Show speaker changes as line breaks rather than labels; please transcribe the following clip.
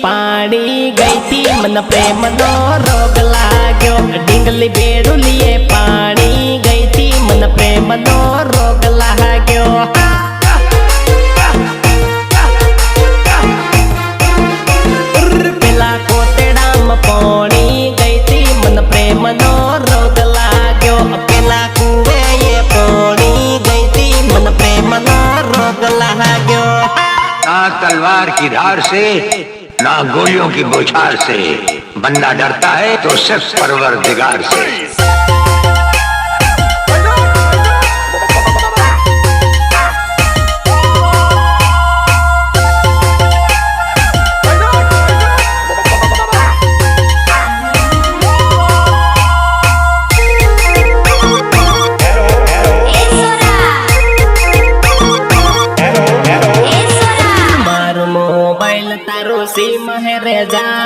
પાણી ગઈ થી મન પ્રેમનો રોગ લાગ્યો ડીંગલી બેડુલીએ પાણી ગઈ થી મન પ્રેમનો રોગ લાગ્યો પેલા કોતડામાં પાણી ગઈ થી મન પ્રેમનો રોગ લાગ્યો પેલા કુવે પાણી ગઈ થી મન પ્રેમનો રોગ લાગ્યો
ना तलवार की धार से ना गोलियों की बौछार से बंदा डरता है तो सिर्फ परवरदिगार से।
सीम है रे जा